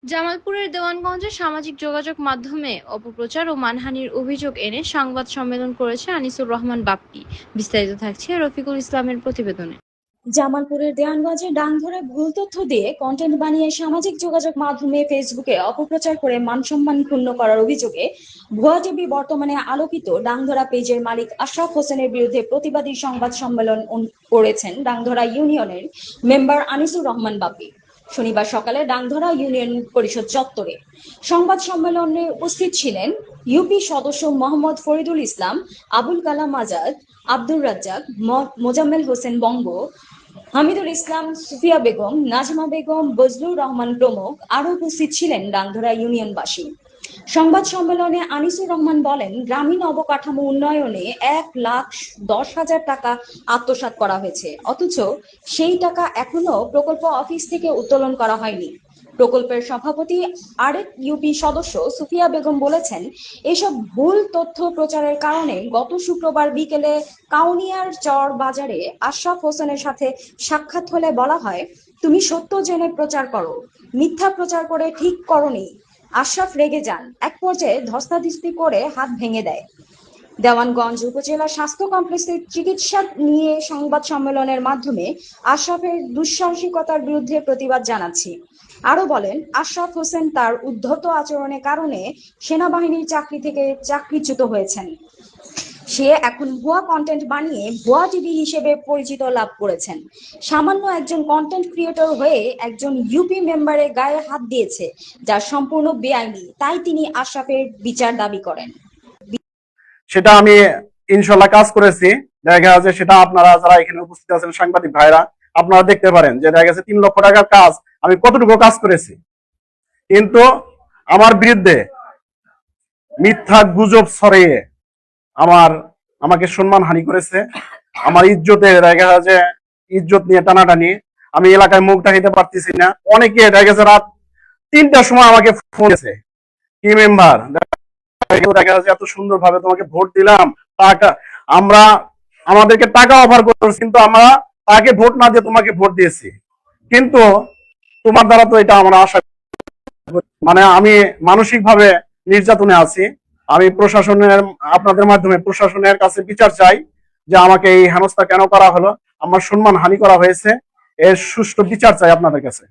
জামালপুরের দেওয়ানগঞ্জে সামাজিক যোগাযোগ মাধ্যমে অপপ্রচার ও মানহানির অভিযোগ এনে সংবাদ সম্মেলন করেছে আনিসুর রহমান বাপ্পি। বিস্তারিত থাকছে রফিকুল ইসলামের প্রতিবেদনে। জামালপুরের দেওয়ানগঞ্জে ডাংধরে ভুল তথ্য দিয়ে কন্টেন্ট বানিয়ে সামাজিক যোগাযোগ মাধ্যমে ফেসবুকে অপপ্রচার করে মানসম্মান ক্ষুণ্ণ করার অভিযোগে ভুয়া টিভি বর্তমানে আলোকিত ডাংধরা পেজের মালিক আশরাফ হোসেনের বিরুদ্ধে প্রতিবাদী সংবাদ সম্মেলন করেছেন ডাংধরা ইউনিয়নের মেম্বার আনিসুর রহমান বাপ্পি। শনিবার সকালে ডাংধরা ইউনিয়ন পরিষদ চত্বরে সংবাদ সম্মেলনে উপস্থিত ছিলেন ইউপি সদস্য মোহাম্মদ ফরিদুল ইসলাম, আবুল কালাম আজাদ, আব্দুর রাজ্জাক, মোজাম্মেল হোসেন বঙ্গ, হামিদুল ইসলাম, সুফিয়া বেগম, নাজমা বেগম, বজলুর রহমান প্রমুখ আরো উপস্থিত ছিলেন ডাংধরা ইউনিয়নবাসী। সংবাদ সম্মেলনে আনিসুর রহমান বলেন, গ্রামীণ অবকাঠামো উন্নয়নে 1,10,000 টাকা আত্মসাৎ করা হয়েছে, অথচ সেই টাকা এখনো প্রকল্প অফিস থেকে উত্তোলন করা হয়নি। প্রকল্পের সভাপতি আরেক ইউপি সদস্য সুফিয়া বেগম বলেছেন, এসব ভুল তথ্য প্রচারের কারণে গত শুক্রবার বিকেলে কাউনিয়ার চর বাজারে আশরাফ হোসেনের সাথে সাক্ষাৎ হলে বলা হয়, তুমি সত্য জেনে প্রচার করো, মিথ্যা প্রচার করে ঠিক করনি। আশরাফ রেগে যান, এক পর্যায়ে ধস্তাধস্তি করে হাত ভেঙে দেয়। দেওয়ানগঞ্জ উপজেলা স্বাস্থ্য কমপ্লেক্সের চিকিৎসা নিয়ে সংবাদ সম্মেলনের মাধ্যমে আশরাফের দুঃসাহসিকতার বিরুদ্ধে প্রতিবাদ জানাচ্ছি। আরো বলেন, আশরাফ হোসেন তার উদ্ধত আচরণের কারণে সেনাবাহিনীর চাকরি থেকে চাকরিচ্যুত হয়েছেন। সে এখন ভুয়া কন্টেন্ট বানিয়ে ভুয়া টিভি হিসেবে পরিচিত লাভ করেছেন। সামান্য একজন কন্টেন্ট ক্রিয়েটর হয়ে একজন ইউপি মেম্বারের গায়ে হাত দিয়েছে, যা সম্পূর্ণ বেআইনি। তাই তিনি আশরাফের বিচার দাবি করেন। সেটা আমি ইনশাল্লাহ কাজ করেছি। দেখা যাচ্ছে সেটা আপনারা যারা এখানে উপস্থিত আছেন সাংবাদিক ভাইরা, আপনারা দেখতে পারেন যে দেখা গেছে 3 লক্ষ টাকার কাজ আমি কতটুকু কাজ করেছি। কিন্তু আমার বিরুদ্ধে মিথ্যা গুজব ছড়িয়ে আমাকে সম্মান হানি করেছে। আমার ইজ্জতের দেখা যাচ্ছে ইজ্জত নিয়ে টানাটানি, আমি এলাকায় মুখ দেখাইতে পারতেছি না। অনেকে দেখা গেছে রাত 3টার সময় আমাকে ফোন করেছে, কি মেম্বার দেখা যাচ্ছে এত সুন্দর ভাবে তোমাকে ভোট দিলাম, টাকা আমাদেরকে টাকা অফার করছে, কিন্তু আমরা তাকে ভোট না দিয়ে তোমাকে ভোট দিয়েছি, কিন্তু তোমার দ্বারা তো এটা আমরা আশা মানে আমি মানসিক ভাবে নির্যাতনে আছি। আমি আপনাদের মাধ্যমে প্রশাসনের কাছে বিচার চাই যে আমাকে এই হেনস্থা কেন করা হলো, আমার সম্মান হানি করা হয়েছে, এর সুষ্ঠু বিচার চাই আপনাদের কাছে।